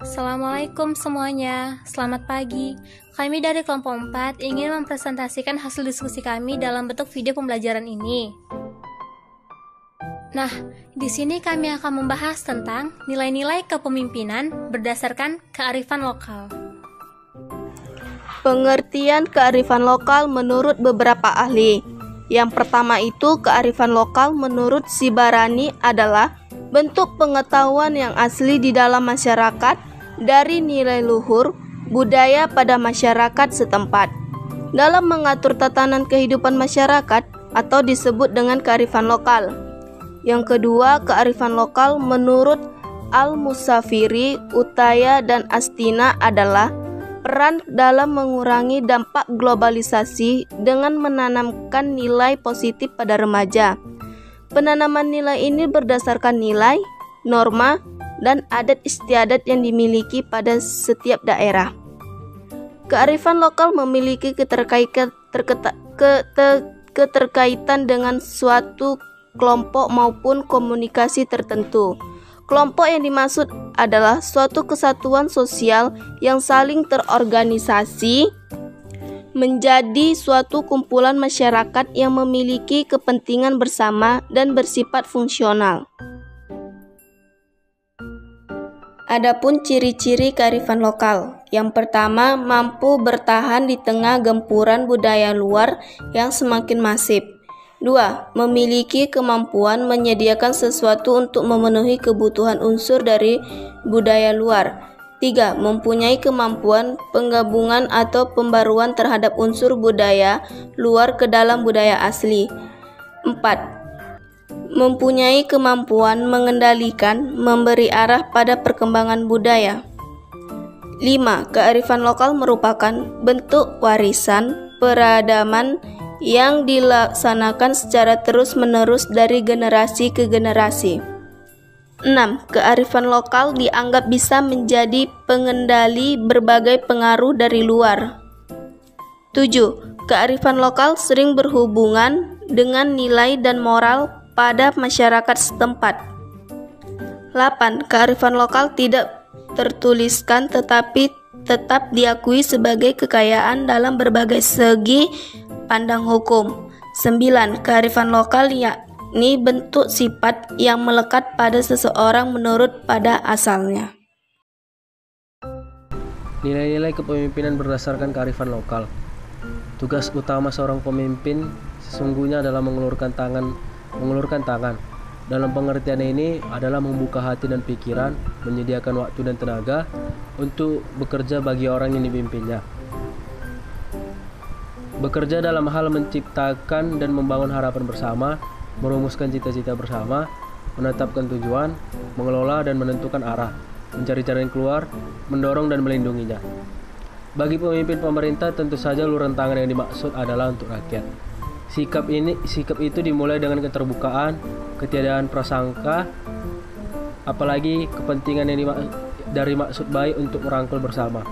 Assalamualaikum semuanya, selamat pagi. Kami dari kelompok 4 ingin mempresentasikan hasil diskusi kami dalam bentuk video pembelajaran ini. Nah, di sini kami akan membahas tentang nilai-nilai kepemimpinan berdasarkan kearifan lokal. Pengertian kearifan lokal menurut beberapa ahli. Yang pertama itu, kearifan lokal menurut Sibarani adalah bentuk pengetahuan yang asli di dalam masyarakat dari nilai luhur budaya pada masyarakat setempat dalam mengatur tatanan kehidupan masyarakat atau disebut dengan kearifan lokal. Yang kedua, kearifan lokal menurut Al-Musafiri, Utaya, dan Astina adalah peran dalam mengurangi dampak globalisasi dengan menanamkan nilai positif pada remaja. Penanaman nilai ini berdasarkan nilai, norma, dan adat istiadat yang dimiliki pada setiap daerah. Kearifan lokal memiliki keterkaitan dengan suatu kelompok maupun komunikasi tertentu. Kelompok yang dimaksud adalah suatu kesatuan sosial yang saling terorganisasi menjadi suatu kumpulan masyarakat yang memiliki kepentingan bersama dan bersifat fungsional. Adapun ciri-ciri kearifan lokal. Yang pertama, mampu bertahan di tengah gempuran budaya luar yang semakin masif. 2. Memiliki kemampuan menyediakan sesuatu untuk memenuhi kebutuhan unsur dari budaya luar. 3. Mempunyai kemampuan penggabungan atau pembaruan terhadap unsur budaya luar ke dalam budaya asli. 4. Mempunyai kemampuan mengendalikan, memberi arah pada perkembangan budaya. 5. Kearifan lokal merupakan bentuk warisan peradaban yang dilaksanakan secara terus-menerus dari generasi ke generasi. 6. Kearifan lokal dianggap bisa menjadi pengendali berbagai pengaruh dari luar. 7. Kearifan lokal sering berhubungan dengan nilai dan moral pada masyarakat setempat. 8. Kearifan lokal tidak tertuliskan tetapi tetap diakui sebagai kekayaan dalam berbagai segi pandang hukum. 9. Kearifan lokal yakni bentuk sifat yang melekat pada seseorang menurut pada asalnya. Nilai-nilai kepemimpinan berdasarkan kearifan lokal. Tugas utama seorang pemimpin sesungguhnya adalah mengulurkan tangan. Dalam pengertian ini adalah membuka hati dan pikiran, menyediakan waktu dan tenaga untuk bekerja bagi orang yang dipimpinnya. Bekerja dalam hal menciptakan dan membangun harapan bersama, merumuskan cita-cita bersama, menetapkan tujuan, mengelola dan menentukan arah, mencari jalan keluar, mendorong dan melindunginya. Bagi pemimpin pemerintah, tentu saja uluran tangan yang dimaksud adalah untuk rakyat. Sikap itu dimulai dengan keterbukaan, ketiadaan prasangka, apalagi kepentingan yang dari maksud baik untuk merangkul bersama.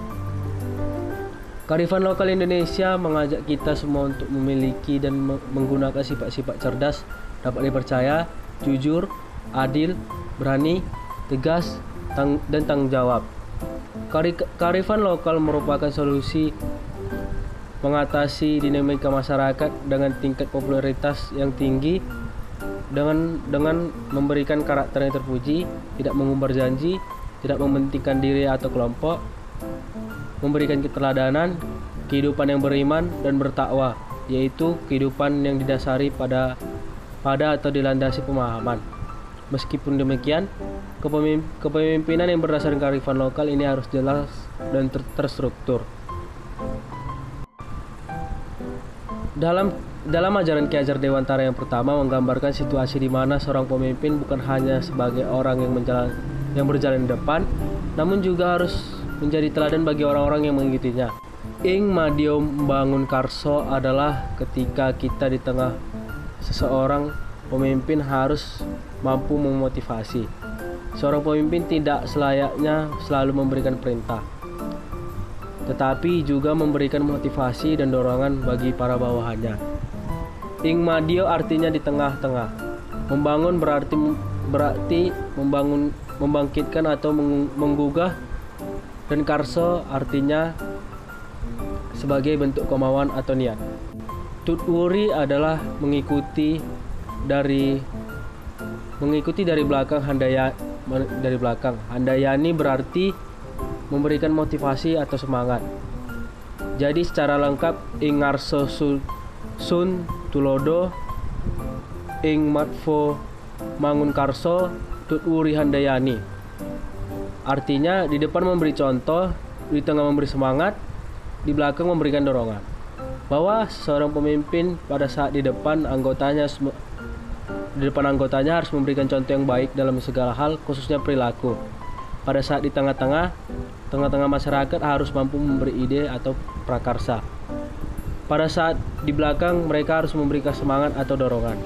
Kearifan lokal Indonesia mengajak kita semua untuk memiliki dan menggunakan sifat-sifat cerdas, dapat dipercaya, jujur, adil, berani, tegas, dan tanggung jawab. Kearifan lokal merupakan solusi mengatasi dinamika masyarakat dengan tingkat popularitas yang tinggi dengan memberikan karakter yang terpuji, tidak mengumbar janji, tidak mementingkan diri atau kelompok, memberikan keteladanan, kehidupan yang beriman dan bertakwa, yaitu kehidupan yang didasari pada atau dilandasi pemahaman. Meskipun demikian, kepemimpinan yang berdasarkan kearifan lokal ini harus jelas dan terstruktur. Dalam ajaran Ki Hajar Dewantara yang pertama menggambarkan situasi di mana seorang pemimpin bukan hanya sebagai orang yang berjalan di depan, namun juga harus menjadi teladan bagi orang-orang yang mengikutinya. Ing Madio membangun karso adalah ketika kita di tengah seseorang pemimpin harus mampu memotivasi. Seorang pemimpin tidak selayaknya selalu memberikan perintah, tetapi juga memberikan motivasi dan dorongan bagi para bawahannya. Ing Madio artinya di tengah-tengah. Membangun berarti membangkitkan atau menggugah dan karso artinya sebagai bentuk kemauan atau niat. Tutwuri adalah mengikuti dari belakang Handayani berarti memberikan motivasi atau semangat. Jadi secara lengkap ing ngarso sun tulodo ing matfo mangun karso tutwuri Handayani. Artinya di depan memberi contoh, di tengah memberi semangat, di belakang memberikan dorongan. Bahwa seorang pemimpin pada saat di depan anggotanya harus memberikan contoh yang baik dalam segala hal, khususnya perilaku. Pada saat di tengah-tengah masyarakat harus mampu memberi ide atau prakarsa. Pada saat di belakang mereka harus memberikan semangat atau dorongan.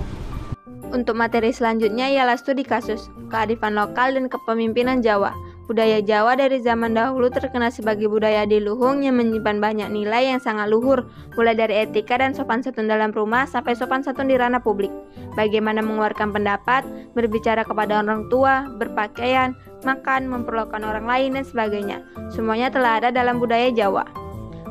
Untuk materi selanjutnya ialah studi kasus, kearifan lokal dan kepemimpinan Jawa. Budaya Jawa dari zaman dahulu terkenal sebagai budaya adiluhung yang menyimpan banyak nilai yang sangat luhur, mulai dari etika dan sopan santun dalam rumah sampai sopan santun di ranah publik. Bagaimana mengeluarkan pendapat, berbicara kepada orang tua, berpakaian, makan, memperlakukan orang lain, dan sebagainya. Semuanya telah ada dalam budaya Jawa.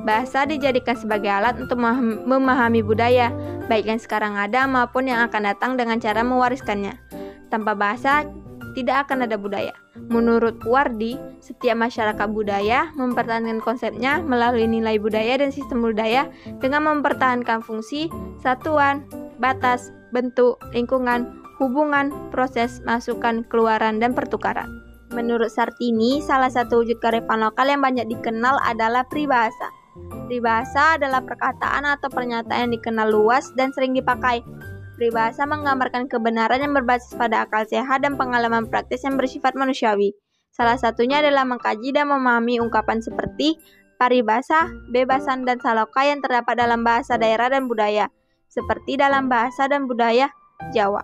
Bahasa dijadikan sebagai alat untuk memahami budaya, baik yang sekarang ada maupun yang akan datang dengan cara mewariskannya. Tanpa bahasa, tidak akan ada budaya. Menurut Wardi, setiap masyarakat budaya mempertahankan konsepnya melalui nilai budaya dan sistem budaya dengan mempertahankan fungsi, satuan, batas, bentuk, lingkungan, hubungan, proses, masukan, keluaran, dan pertukaran. Menurut Sartini, salah satu wujud kearifan lokal yang banyak dikenal adalah peribahasa. Peribahasa adalah perkataan atau pernyataan yang dikenal luas dan sering dipakai. Peribahasa menggambarkan kebenaran yang berbasis pada akal sehat dan pengalaman praktis yang bersifat manusiawi. Salah satunya adalah mengkaji dan memahami ungkapan seperti paribasa, bebasan, dan saloka yang terdapat dalam bahasa daerah dan budaya, seperti dalam bahasa dan budaya Jawa.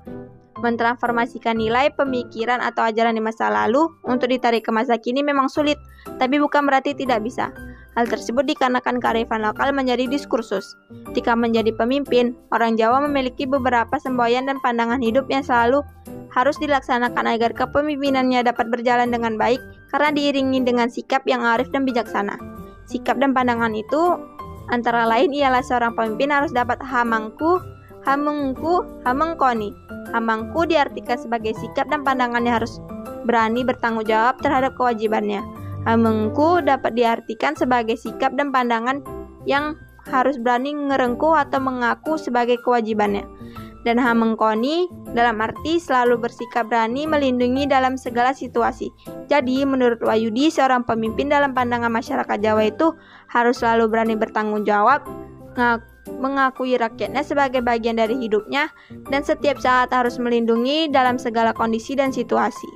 Mentransformasikan nilai, pemikiran, atau ajaran di masa lalu untuk ditarik ke masa kini memang sulit, tapi bukan berarti tidak bisa. Hal tersebut dikarenakan kearifan lokal menjadi diskursus. Ketika menjadi pemimpin, orang Jawa memiliki beberapa semboyan dan pandangan hidup yang selalu harus dilaksanakan agar kepemimpinannya dapat berjalan dengan baik karena diiringi dengan sikap yang arif dan bijaksana. Sikap dan pandangan itu antara lain ialah seorang pemimpin harus dapat hamangku, hamengkoni. Hamangku diartikan sebagai sikap dan pandangannya harus berani bertanggung jawab terhadap kewajibannya. Hamengku dapat diartikan sebagai sikap dan pandangan yang harus berani ngerengkuh atau mengaku sebagai kewajibannya. Dan hamengkoni dalam arti selalu bersikap berani melindungi dalam segala situasi. Jadi menurut Wahyudi, seorang pemimpin dalam pandangan masyarakat Jawa itu harus selalu berani bertanggung jawab, mengakui rakyatnya sebagai bagian dari hidupnya, dan setiap saat harus melindungi dalam segala kondisi dan situasi.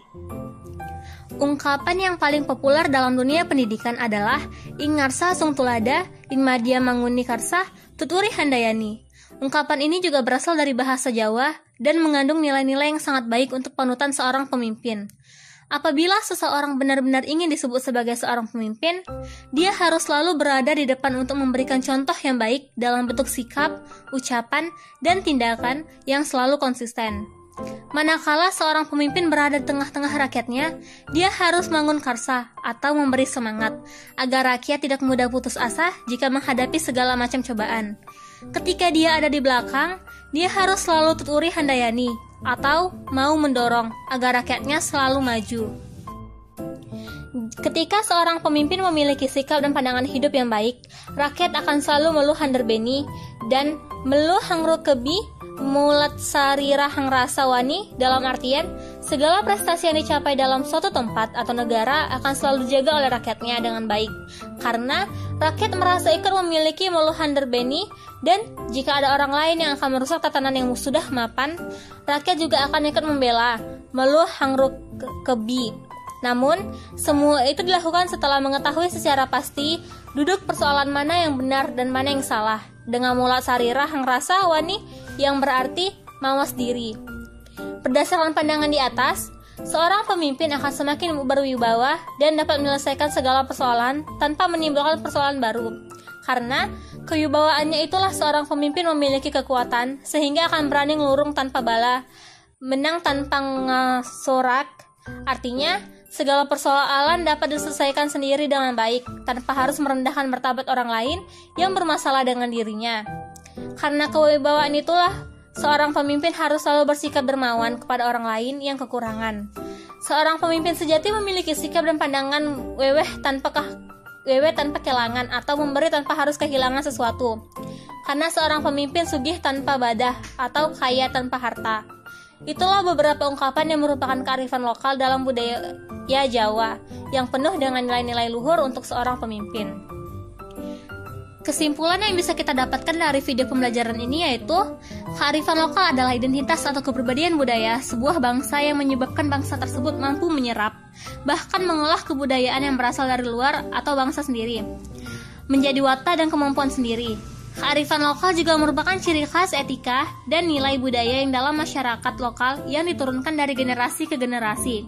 Ungkapan yang paling populer dalam dunia pendidikan adalah ing ngarsa sung tulada, ing madya manguni karsa, tuturi handayani. Ungkapan ini juga berasal dari bahasa Jawa dan mengandung nilai-nilai yang sangat baik untuk panutan seorang pemimpin. Apabila seseorang benar-benar ingin disebut sebagai seorang pemimpin, dia harus selalu berada di depan untuk memberikan contoh yang baik dalam bentuk sikap, ucapan, dan tindakan yang selalu konsisten. Manakala seorang pemimpin berada di tengah-tengah rakyatnya, dia harus bangun karsa atau memberi semangat agar rakyat tidak mudah putus asa jika menghadapi segala macam cobaan. Ketika dia ada di belakang, dia harus selalu tuturi handayani atau mau mendorong agar rakyatnya selalu maju. Ketika seorang pemimpin memiliki sikap dan pandangan hidup yang baik, rakyat akan selalu meluh handerbeni dan meluh hangrukebi mulat sarira hang rasa wani, dalam artian segala prestasi yang dicapai dalam suatu tempat atau negara akan selalu dijaga oleh rakyatnya dengan baik, karena rakyat merasa ikut memiliki meluh handerbeni, dan jika ada orang lain yang akan merusak tatanan yang sudah mapan, rakyat juga akan ikut membela meluh hangrukebi. Namun, semua itu dilakukan setelah mengetahui secara pasti duduk persoalan mana yang benar dan mana yang salah, dengan mulat sarira hang rasa wani, yang berarti mawas diri. Berdasarkan pandangan di atas, seorang pemimpin akan semakin berwibawa dan dapat menyelesaikan segala persoalan tanpa menimbulkan persoalan baru. Karena kewibawaannya itulah seorang pemimpin memiliki kekuatan sehingga akan berani ngelurung tanpa bala, menang tanpa ngasorak. Artinya, segala persoalan dapat diselesaikan sendiri dengan baik, tanpa harus merendahkan martabat orang lain yang bermasalah dengan dirinya. Karena kewibawaan itulah, seorang pemimpin harus selalu bersikap dermawan kepada orang lain yang kekurangan. Seorang pemimpin sejati memiliki sikap dan pandangan weweh tanpa kelangan, atau memberi tanpa harus kehilangan sesuatu. Karena seorang pemimpin sugih tanpa badah, atau kaya tanpa harta. Itulah beberapa ungkapan yang merupakan kearifan lokal dalam budaya Jawa yang penuh dengan nilai-nilai luhur untuk seorang pemimpin. Kesimpulan yang bisa kita dapatkan dari video pembelajaran ini yaitu kearifan lokal adalah identitas atau kepribadian budaya sebuah bangsa yang menyebabkan bangsa tersebut mampu menyerap, bahkan mengolah kebudayaan yang berasal dari luar atau bangsa sendiri menjadi watak dan kemampuan sendiri. Kearifan lokal juga merupakan ciri khas etika dan nilai budaya yang dalam masyarakat lokal yang diturunkan dari generasi ke generasi.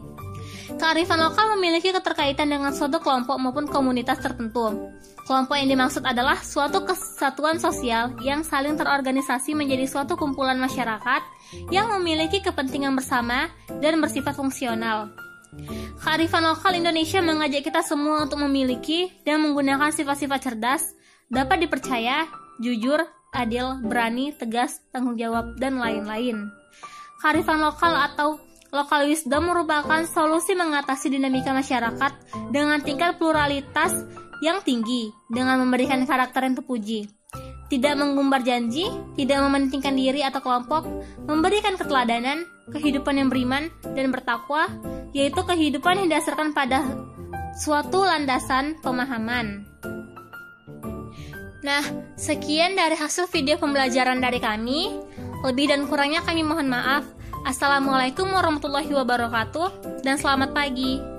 Kearifan lokal memiliki keterkaitan dengan suatu kelompok maupun komunitas tertentu. Kelompok yang dimaksud adalah suatu kesatuan sosial yang saling terorganisasi menjadi suatu kumpulan masyarakat yang memiliki kepentingan bersama dan bersifat fungsional. Kearifan lokal Indonesia mengajak kita semua untuk memiliki dan menggunakan sifat-sifat cerdas, dapat dipercaya, jujur, adil, berani, tegas, tanggung jawab, dan lain-lain. Kearifan lokal atau local wisdom merupakan solusi mengatasi dinamika masyarakat dengan tingkat pluralitas yang tinggi, dengan memberikan karakter yang terpuji. Tidak mengumbar janji, tidak mementingkan diri atau kelompok, memberikan keteladanan, kehidupan yang beriman dan bertakwa, yaitu kehidupan yang didasarkan pada suatu landasan pemahaman. Nah, sekian dari hasil video pembelajaran dari kami. Lebih dan kurangnya kami mohon maaf. Assalamualaikum warahmatullahi wabarakatuh dan selamat pagi.